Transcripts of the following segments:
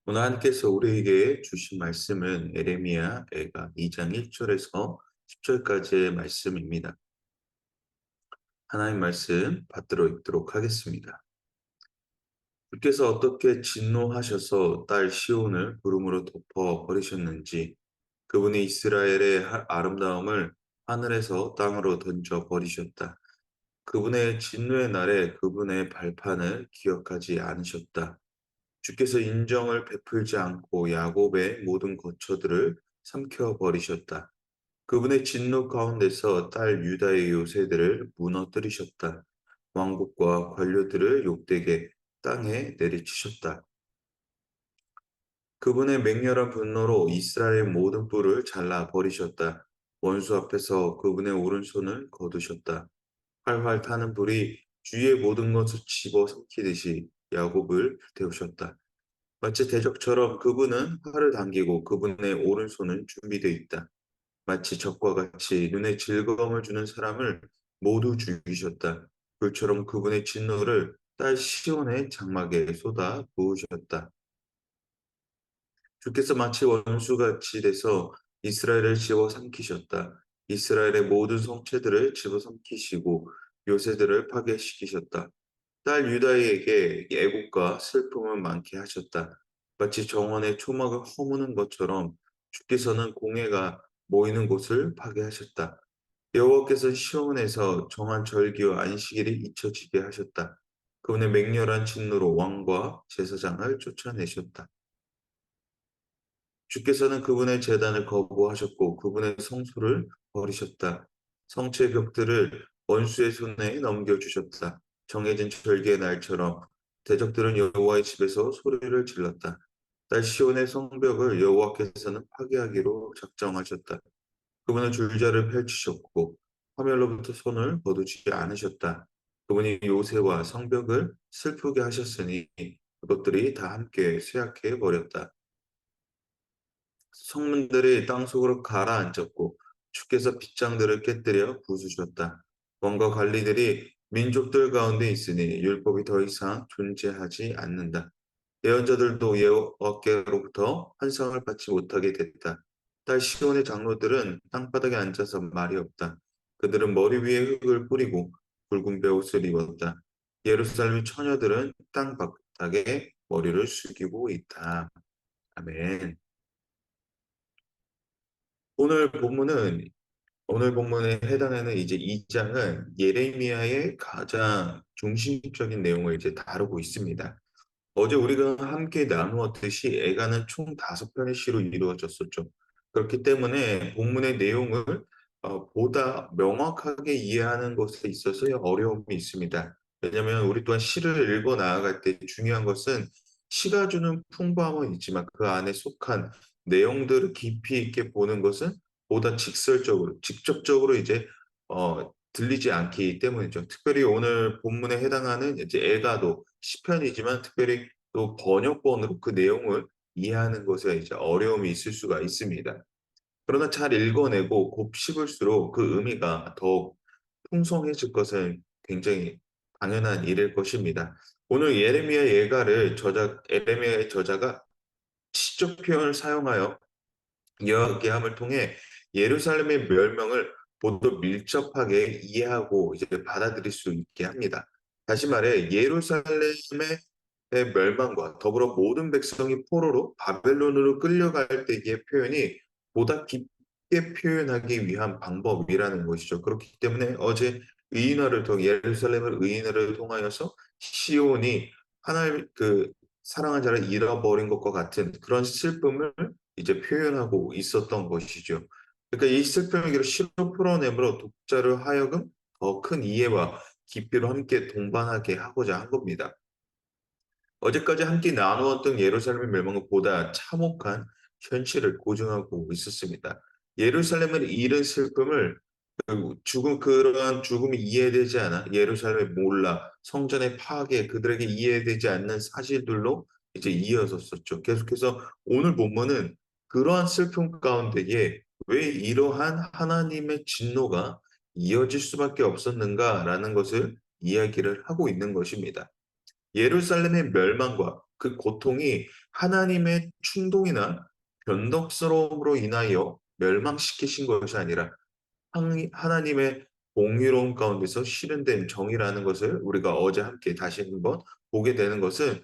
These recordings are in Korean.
오늘 하나님께서 우리에게 주신 말씀은 에레미야 애가 2장 1절에서 10절까지의 말씀입니다. 하나님 말씀 받들어 읽도록 하겠습니다. 주께서 어떻게 진노하셔서 딸 시온을 구름으로 덮어 버리셨는지, 그분이 이스라엘의 아름다움을 하늘에서 땅으로 던져 버리셨다. 그분의 진노의 날에 그분의 발판을 기억하지 않으셨다. 주께서 인정을 베풀지 않고 야곱의 모든 거처들을 삼켜 버리셨다. 그분의 진노 가운데서 딸 유다의 요새들을 무너뜨리셨다. 왕국과 관료들을 욕되게 땅에 내리치셨다. 그분의 맹렬한 분노로 이스라엘 모든 뿔을 잘라 버리셨다. 원수 앞에서 그분의 오른손을 거두셨다. 활활 타는 불이 주위의 모든 것을 집어삼키듯이 야곱을 태우셨다. 마치 대적처럼 그분은 활을 당기고 그분의 오른손은 준비되어 있다. 마치 적과 같이 눈에 즐거움을 주는 사람을 모두 죽이셨다. 불처럼 그분의 진노를 딸 시온의 장막에 쏟아 부으셨다. 주께서 마치 원수같이 돼서 이스라엘을 집어삼키셨다. 이스라엘의 모든 성체들을 집어삼키시고 요새들을 파괴시키셨다. 딸 유다에게 애국과 슬픔을 많게 하셨다. 마치 정원의 초막을 허무는 것처럼 주께서는 공회가 모이는 곳을 파괴하셨다. 여호와께서 시온에서 정한 절기와 안식일이 잊혀지게 하셨다. 그분의 맹렬한 진노로 왕과 제사장을 쫓아내셨다. 주께서는 그분의 제단을 거부하셨고 그분의 성소를 버리셨다. 성체 벽들을 원수의 손에 넘겨주셨다. 정해진 절기의 날처럼 대적들은 여호와의 집에서 소리를 질렀다. 딸 시온의 성벽을 여호와께서는 파괴하기로 작정하셨다. 그분은 줄자를 펼치셨고 화면로부터 손을 거두지 않으셨다. 그분이 요새와 성벽을 슬프게 하셨으니 그것들이 다 함께 쇠약해 버렸다. 성문들이 땅속으로 가라앉았고 주께서 빗장들을 깨뜨려 부수셨다. 왕과 관리들이 민족들 가운데 있으니 율법이 더 이상 존재하지 않는다. 예언자들도 여호와께로부터 환상을 받지 못하게 됐다. 딸 시온의 장로들은 땅바닥에 앉아서 말이 없다. 그들은 머리 위에 흙을 뿌리고 붉은 베옷을 입었다. 예루살렘 처녀들은 땅 바닥에 머리를 숙이고 있다. 아멘. 오늘 본문은 오늘 본문에 해당하는 이제 2장은 예레미야의 가장 중심적인 내용을 이제 다루고 있습니다. 어제 우리가 함께 나누었듯이 애가는 총 5편의 시로 이루어졌었죠. 그렇기 때문에 본문의 내용을 보다 명확하게 이해하는 것에 있어서 어려움이 있습니다. 왜냐하면 우리 또한 시를 읽어 나아갈 때 중요한 것은 시가 주는 풍부함은 있지만 그 안에 속한 내용들을 깊이 있게 보는 것은 보다 직설적으로, 직접적으로 이제 들리지 않기 때문이죠. 특별히 오늘 본문에 해당하는 이제 애가도 시편이지만 특별히 또 번역본으로 그 내용을 이해하는 것에 이제 어려움이 있을 수가 있습니다. 그러나 잘 읽어내고 곱씹을수록 그 의미가 더욱 풍성해질 것은 굉장히 당연한 일일 것입니다. 오늘 예레미야 예가를 에레미야의 저자가 시적 표현을 사용하여 이야기함을 통해 예루살렘의 멸망을 보다 밀접하게 이해하고 이제 받아들일 수 있게 합니다. 다시 말해 예루살렘의 멸망과 더불어 모든 백성이 포로로 바벨론으로 끌려갈 때의 표현이 보다 깊게 표현하기 위한 방법이라는 것이죠. 그렇기 때문에 어제 예루살렘을 의인화를 통하여서 시온이 하나님 그 사랑한 자를 잃어버린 것과 같은 그런 슬픔을 이제 표현하고 있었던 것이죠. 그러니까 이 슬픔을 시로 풀어내므로 독자를 하여금 더 큰 이해와 깊이로 함께 동반하게 하고자 한 겁니다. 어제까지 함께 나누었던 예루살렘의 멸망은 보다 참혹한 현실을 고증하고 있었습니다. 예루살렘을 잃은 슬픔을 그러한 죽음이 이해되지 않아 예루살렘의 몰라 성전의 파괴 그들에게 이해되지 않는 사실들로 이제 이어졌었죠. 계속해서 오늘 본문은 그러한 슬픔 가운데에 왜 이러한 하나님의 진노가 이어질 수밖에 없었는가라는 것을 이야기를 하고 있는 것입니다. 예루살렘의 멸망과 그 고통이 하나님의 충동이나 변덕스러움으로 인하여 멸망시키신 것이 아니라 하나님의 공의로움 가운데서 실현된 정의라는 것을 우리가 어제 함께 다시 한번 보게 되는 것은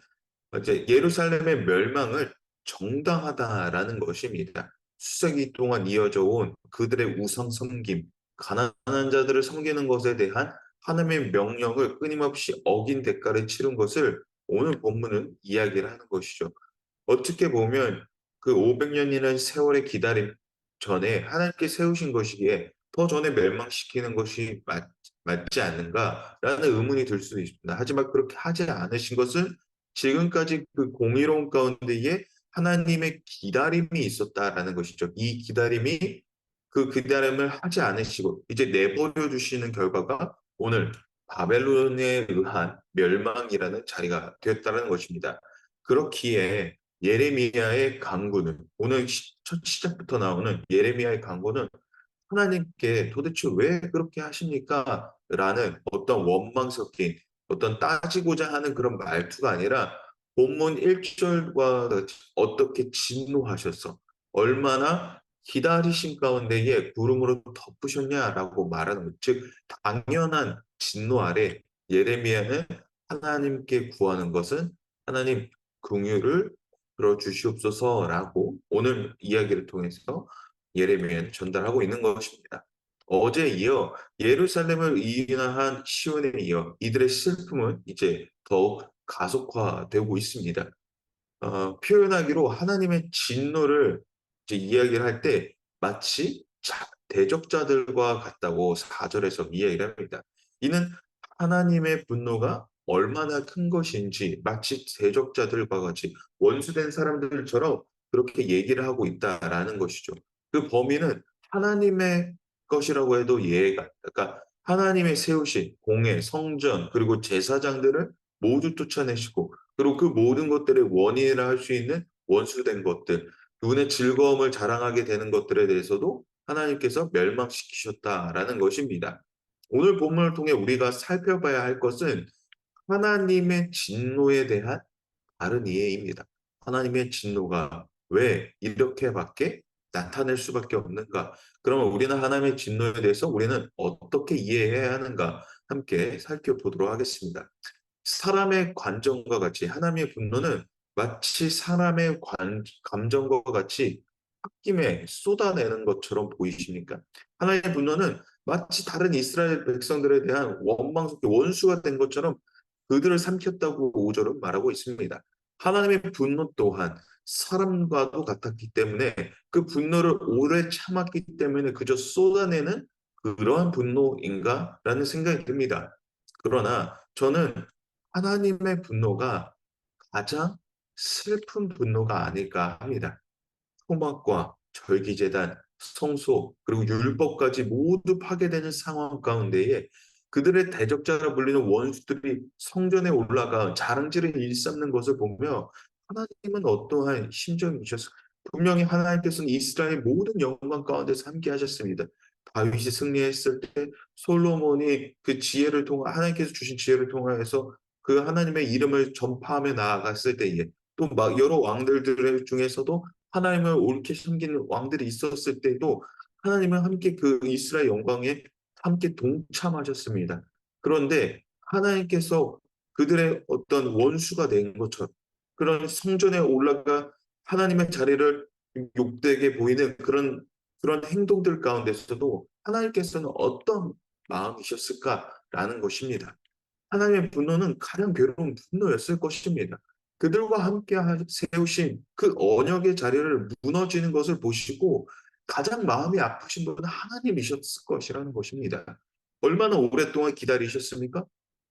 이제 예루살렘의 멸망을 정당하다라는 것입니다. 수세기 동안 이어져 온 그들의 우상 섬김, 가난한 자들을 섬기는 것에 대한 하나님의 명령을 끊임없이 어긴 대가를 치른 것을 오늘 본문은 이야기를 하는 것이죠. 어떻게 보면 그 500년이라는 세월의 기다림 전에 하나님께 세우신 것이기에 더 전에 멸망시키는 것이 맞지 않는가라는 의문이 들 수도 있습니다. 하지만 그렇게 하지 않으신 것은 지금까지 그 공의로운 가운데에 하나님의 기다림이 있었다라는 것이죠. 이 기다림이 그 기다림을 하지 않으시고 이제 내버려 두시는 결과가 오늘 바벨론에 의한 멸망이라는 자리가 되었다는 것입니다. 그렇기에 예레미야의 강구는 오늘 첫 시작부터 나오는 예레미야의 강구는 하나님께 도대체 왜 그렇게 하십니까? 라는 어떤 원망 섞인 어떤 따지고자 하는 그런 말투가 아니라 본문 1절과 어떻게 진노하셨어? 얼마나 기다리신 가운데에 구름으로 덮으셨냐라고 말하는 것. 즉 당연한 진노 아래 예레미야는 하나님께 구하는 것은 하나님 긍휼을 들어주시옵소서라고 오늘 이야기를 통해서 예레미야는 전달하고 있는 것입니다. 어제에 이어 예루살렘을 인하한 시온에 이어 이들의 슬픔은 이제 더욱 가속화되고 있습니다. 표현하기로 하나님의 진노를 이제 이야기를 할 때 마치 대적자들과 같다고 4절에서 이야기를 합니다. 이는 하나님의 분노가 얼마나 큰 것인지 마치 대적자들과 같이 원수된 사람들처럼 그렇게 얘기를 하고 있다라는 것이죠. 그 범위는 하나님의 것이라고 해도 이해가, 그러니까 하나님의 세우신 공회, 성전, 그리고 제사장들을 모두 쫓아내시고 그리고 그 모든 것들의 원인이라 할 수 있는 원수된 것들, 눈의 즐거움을 자랑하게 되는 것들에 대해서도 하나님께서 멸망시키셨다라는 것입니다. 오늘 본문을 통해 우리가 살펴봐야 할 것은 하나님의 진노에 대한 다른 이해입니다. 하나님의 진노가 왜 이렇게밖에 나타낼 수밖에 없는가? 그러면 우리는 하나님의 진노에 대해서 우리는 어떻게 이해해야 하는가? 함께 살펴보도록 하겠습니다. 사람의 관점과 같이 하나님의 분노는 마치 사람의 감정과 같이 홧김에 쏟아내는 것처럼 보이십니까? 하나님의 분노는 마치 다른 이스라엘 백성들에 대한 원망스럽게 원수가 된 것처럼 그들을 삼켰다고 5절은 말하고 있습니다. 하나님의 분노 또한 사람과도 같았기 때문에 그 분노를 오래 참았기 때문에 그저 쏟아내는 그러한 분노인가? 라는 생각이 듭니다. 그러나 저는 하나님의 분노가 가장 슬픈 분노가 아닐까 합니다. 토막과 절기제단, 성소, 그리고 율법까지 모두 파괴되는 상황 가운데에 그들의 대적자라 불리는 원수들이 성전에 올라가 자랑질을 일삼는 것을 보며 하나님은 어떠한 심정이셨을까? 분명히 하나님께서는 이스라엘 모든 영광 가운데서 함께 하셨습니다. 다윗이 승리했을 때 솔로몬이 그 지혜를 통해 하나님께서 주신 지혜를 통하여서 그 하나님의 이름을 전파하며 나아갔을 때에 또 막 여러 왕들 중에서도 하나님을 옳게 섬기는 왕들이 있었을 때도 하나님은 함께 그 이스라엘 영광에 함께 동참하셨습니다. 그런데 하나님께서 그들의 어떤 원수가 된 것처럼 그런 성전에 올라가 하나님의 자리를 욕되게 보이는 그런 행동들 가운데서도 하나님께서는 어떤 마음이셨을까라는 것입니다. 하나님의 분노는 가장 괴로운 분노였을 것입니다. 그들과 함께 세우신 그 언약의 자리를 무너지는 것을 보시고 가장 마음이 아프신 분은 하나님이셨을 것이라는 것입니다. 얼마나 오랫동안 기다리셨습니까?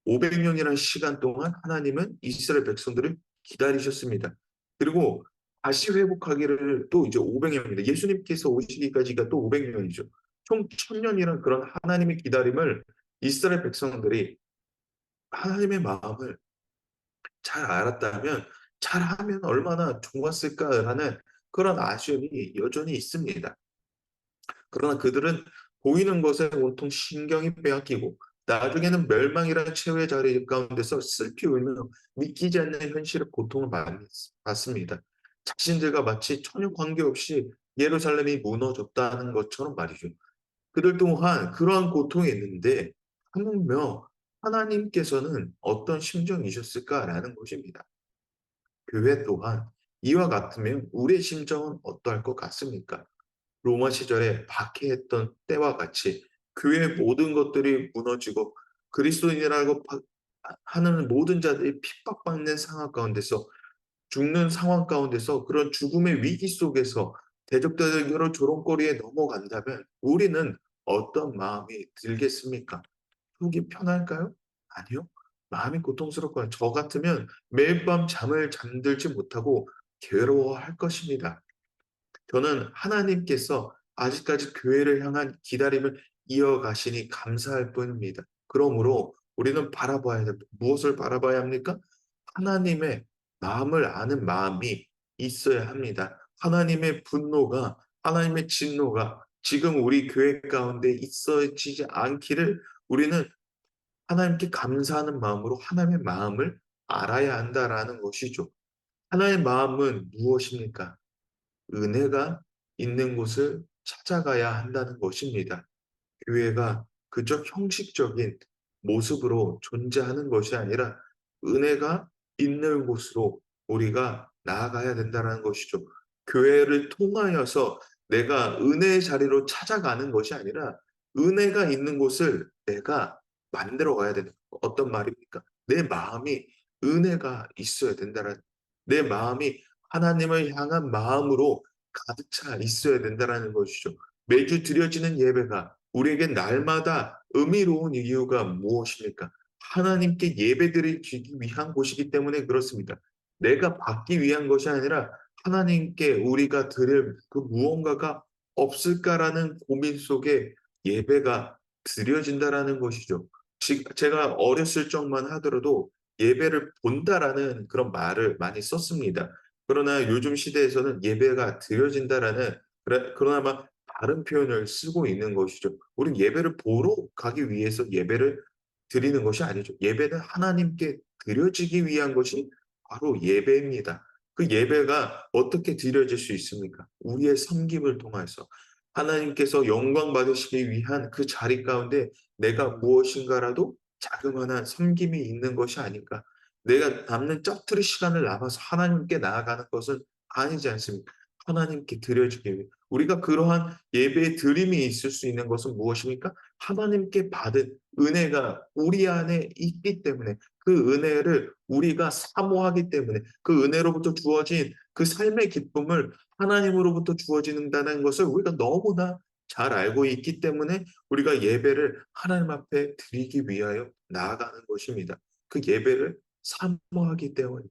500년이라는 시간 동안 하나님은 이스라엘 백성들을 기다리셨습니다. 그리고 다시 회복하기를 또 이제 500년입니다. 예수님께서 오시기까지가 또 500년이죠. 총 1000년이란 그런 하나님의 기다림을 이스라엘 백성들이 하나님의 마음을 잘 알았다면 잘하면 얼마나 좋았을까라는 그런 아쉬움이 여전히 있습니다. 그러나 그들은 보이는 것에 온통 신경이 빼앗기고 나중에는 멸망이라는 최후의 자리 가운데서 슬피 울며 믿기지 않는 현실의 고통을 받습니다. 자신들과 마치 전혀 관계없이 예루살렘이 무너졌다는 것처럼 말이죠. 그들 또한 그러한 고통이 있는데 하물며 하나님께서는 어떤 심정이셨을까라는 것입니다. 교회 또한 이와 같으면 우리의 심정은 어떠할 것 같습니까? 로마 시절에 박해했던 때와 같이 교회의 모든 것들이 무너지고 그리스도인이라고 하는 모든 자들이 핍박받는 상황 가운데서 죽는 상황 가운데서 그런 죽음의 위기 속에서 대적들에게로 조롱거리에 넘어간다면 우리는 어떤 마음이 들겠습니까? 속이 편할까요? 아니요. 마음이 고통스럽거나 저 같으면 매일 밤 잠을 잠들지 못하고 괴로워할 것입니다. 저는 하나님께서 아직까지 교회를 향한 기다림을 이어가시니 감사할 뿐입니다. 그러므로 우리는 바라봐야 됩니다. 무엇을 바라봐야 합니까? 하나님의 마음을 아는 마음이 있어야 합니다. 하나님의 분노가, 하나님의 진노가 지금 우리 교회 가운데 있어지지 않기를 우리는 하나님께 감사하는 마음으로 하나님의 마음을 알아야 한다라는 것이죠. 하나님의 마음은 무엇입니까? 은혜가 있는 곳을 찾아가야 한다는 것입니다. 교회가 그저 형식적인 모습으로 존재하는 것이 아니라 은혜가 있는 곳으로 우리가 나아가야 된다는 것이죠. 교회를 통하여서 내가 은혜의 자리로 찾아가는 것이 아니라 은혜가 있는 곳을 내가 만들어 가야 되는 어떤 말입니까? 내 마음이 은혜가 있어야 된다는 내 마음이 하나님을 향한 마음으로 가득 차 있어야 된다는 것이죠. 매주 드려지는 예배가 우리에게 날마다 의미로운 이유가 무엇입니까? 하나님께 예배드리기 위한 곳이기 때문에 그렇습니다. 내가 받기 위한 것이 아니라 하나님께 우리가 드릴 그 무언가가 없을까라는 고민 속에 예배가 드려진다라는 것이죠. 제가 어렸을 적만 하더라도 예배를 본다라는 그런 말을 많이 썼습니다. 그러나 요즘 시대에서는 예배가 드려진다라는 그러나 다른 표현을 쓰고 있는 것이죠. 우린 예배를 보러 가기 위해서 예배를 드리는 것이 아니죠. 예배는 하나님께 드려지기 위한 것이 바로 예배입니다. 그 예배가 어떻게 드려질 수 있습니까? 우리의 섬김을 통해서 하나님께서 영광 받으시기 위한 그 자리 가운데 내가 무엇인가라도 자그마한 섬김이 있는 것이 아닌가. 내가 남는 짜투리 시간을 남아서 하나님께 나아가는 것은 아니지 않습니까? 하나님께 드려지기 위해 우리가 그러한 예배의 드림이 있을 수 있는 것은 무엇입니까? 하나님께 받은 은혜가 우리 안에 있기 때문에 그 은혜를 우리가 사모하기 때문에 그 은혜로부터 주어진 그 삶의 기쁨을 하나님으로부터 주어진다는 것을 우리가 너무나 잘 알고 있기 때문에 우리가 예배를 하나님 앞에 드리기 위하여 나아가는 것입니다. 그 예배를 사모하기 때문에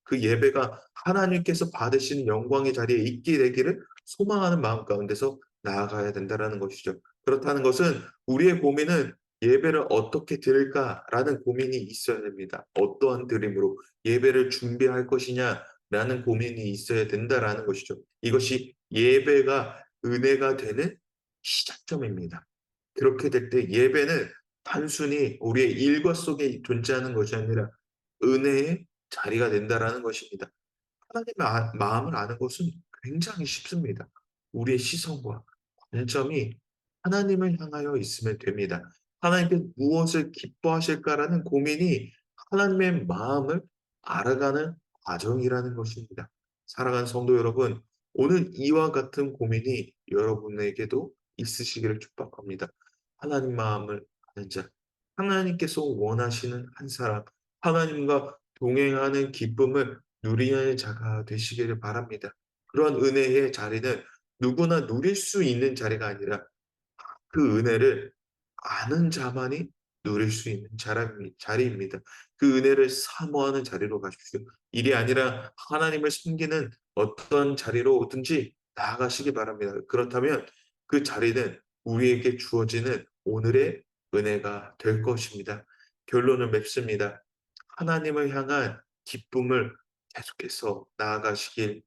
그 예배가 하나님께서 받으시는 영광의 자리에 있게 되기를 소망하는 마음 가운데서 나아가야 된다라는 것이죠. 그렇다는 것은 우리의 고민은 예배를 어떻게 드릴까라는 고민이 있어야 됩니다. 어떠한 드림으로 예배를 준비할 것이냐라는 고민이 있어야 된다라는 것이죠. 이것이 예배가 은혜가 되는 시작점입니다. 그렇게 될 때 예배는 단순히 우리의 일과 속에 존재하는 것이 아니라 은혜의 자리가 된다라는 것입니다. 하나님의 마음을 아는 것은 굉장히 쉽습니다. 우리의 시선과 관점이 하나님을 향하여 있으면 됩니다. 하나님께 무엇을 기뻐하실까라는 고민이 하나님의 마음을 알아가는 과정이라는 것입니다. 사랑하는 성도 여러분, 오늘 이와 같은 고민이 여러분에게도 있으시기를 축복합니다. 하나님 마음을 아는 자, 하나님께서 원하시는 한 사람, 하나님과 동행하는 기쁨을 누리는 자가 되시기를 바랍니다. 그런 은혜의 자리는 누구나 누릴 수 있는 자리가 아니라 그 은혜를 아는 자만이 누릴 수 있는 자리입니다. 그 은혜를 사모하는 자리로 가십시오. 일이 아니라 하나님을 섬기는 어떤 자리로든지 나아가시기 바랍니다. 그렇다면 그 자리는 우리에게 주어지는 오늘의 은혜가 될 것입니다. 결론을 맺습니다. 하나님을 향한 기쁨을 계속해서 나아가시길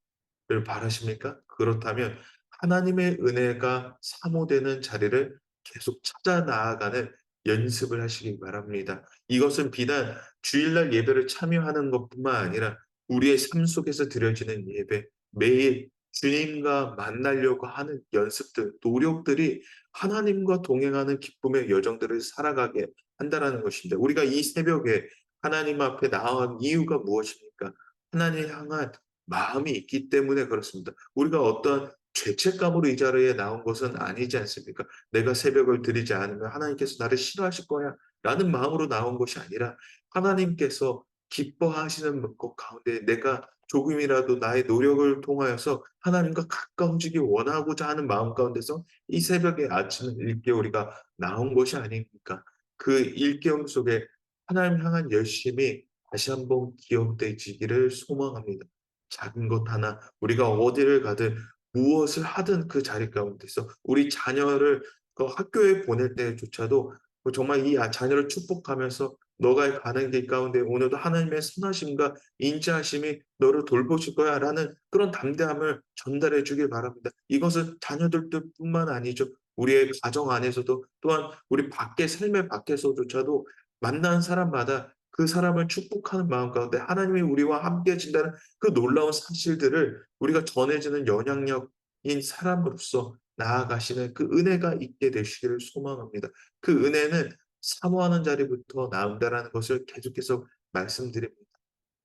바라십니까? 그렇다면 하나님의 은혜가 사모되는 자리를 계속 찾아 나아가는 연습을 하시기 바랍니다. 이것은 비단 주일날 예배를 참여하는 것뿐만 아니라 우리의 삶 속에서 드려지는 예배, 매일 주님과 만나려고 하는 연습들, 노력들이 하나님과 동행하는 기쁨의 여정들을 살아가게 한다라는 것인데, 우리가 이 새벽에 하나님 앞에 나온 이유가 무엇입니까? 하나님 향한 마음이 있기 때문에 그렇습니다. 우리가 어떤 죄책감으로 이 자리에 나온 것은 아니지 않습니까? 내가 새벽을 드리지 않으면 하나님께서 나를 싫어하실 거야 라는 마음으로 나온 것이 아니라, 하나님께서 기뻐하시는 것 가운데 내가 조금이라도 나의 노력을 통하여서 하나님과 가까워지기 원하고자 하는 마음 가운데서 이 새벽의 아침을 일깨 우리가 나온 것이 아닙니까? 그 일깨움 속에 하나님 향한 열심이 다시 한번 기억되지기를 소망합니다. 작은 것 하나, 우리가 어디를 가든 무엇을 하든 그 자리 가운데서 우리 자녀를 그 학교에 보낼 때조차도 정말 이 자녀를 축복하면서 너가 가는 길 가운데 오늘도 하나님의 선하심과 인자하심이 너를 돌보실 거야 라는 그런 담대함을 전달해 주길 바랍니다. 이것은 자녀들도 뿐만 아니죠. 우리의 가정 안에서도, 또한 우리 밖의 삶의 밖에서조차도 만나는 사람마다 그 사람을 축복하는 마음 가운데 하나님이 우리와 함께 하신다는 그 놀라운 사실들을 우리가 전해지는 영향력인 사람으로서 나아가시는 그 은혜가 있게 되시기를 소망합니다. 그 은혜는 사모하는 자리부터 나온다라는 것을 계속해서 말씀드립니다.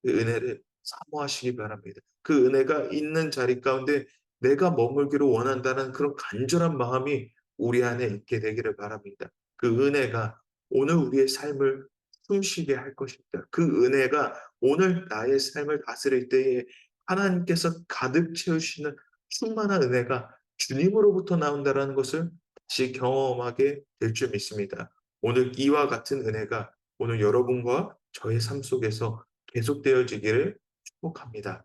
그 은혜를 사모하시기 바랍니다. 그 은혜가 있는 자리 가운데 내가 머물기를 원한다는 그런 간절한 마음이 우리 안에 있게 되기를 바랍니다. 그 은혜가 오늘 우리의 삶을 숨쉬게 할 것입니다. 그 은혜가 오늘 나의 삶을 다스릴 때에 하나님께서 가득 채우시는 충만한 은혜가 주님으로부터 나온다라는 것을 다시 경험하게 될 줄 믿습니다. 오늘 이와 같은 은혜가 오늘 여러분과 저의 삶 속에서 계속되어지기를 축복합니다.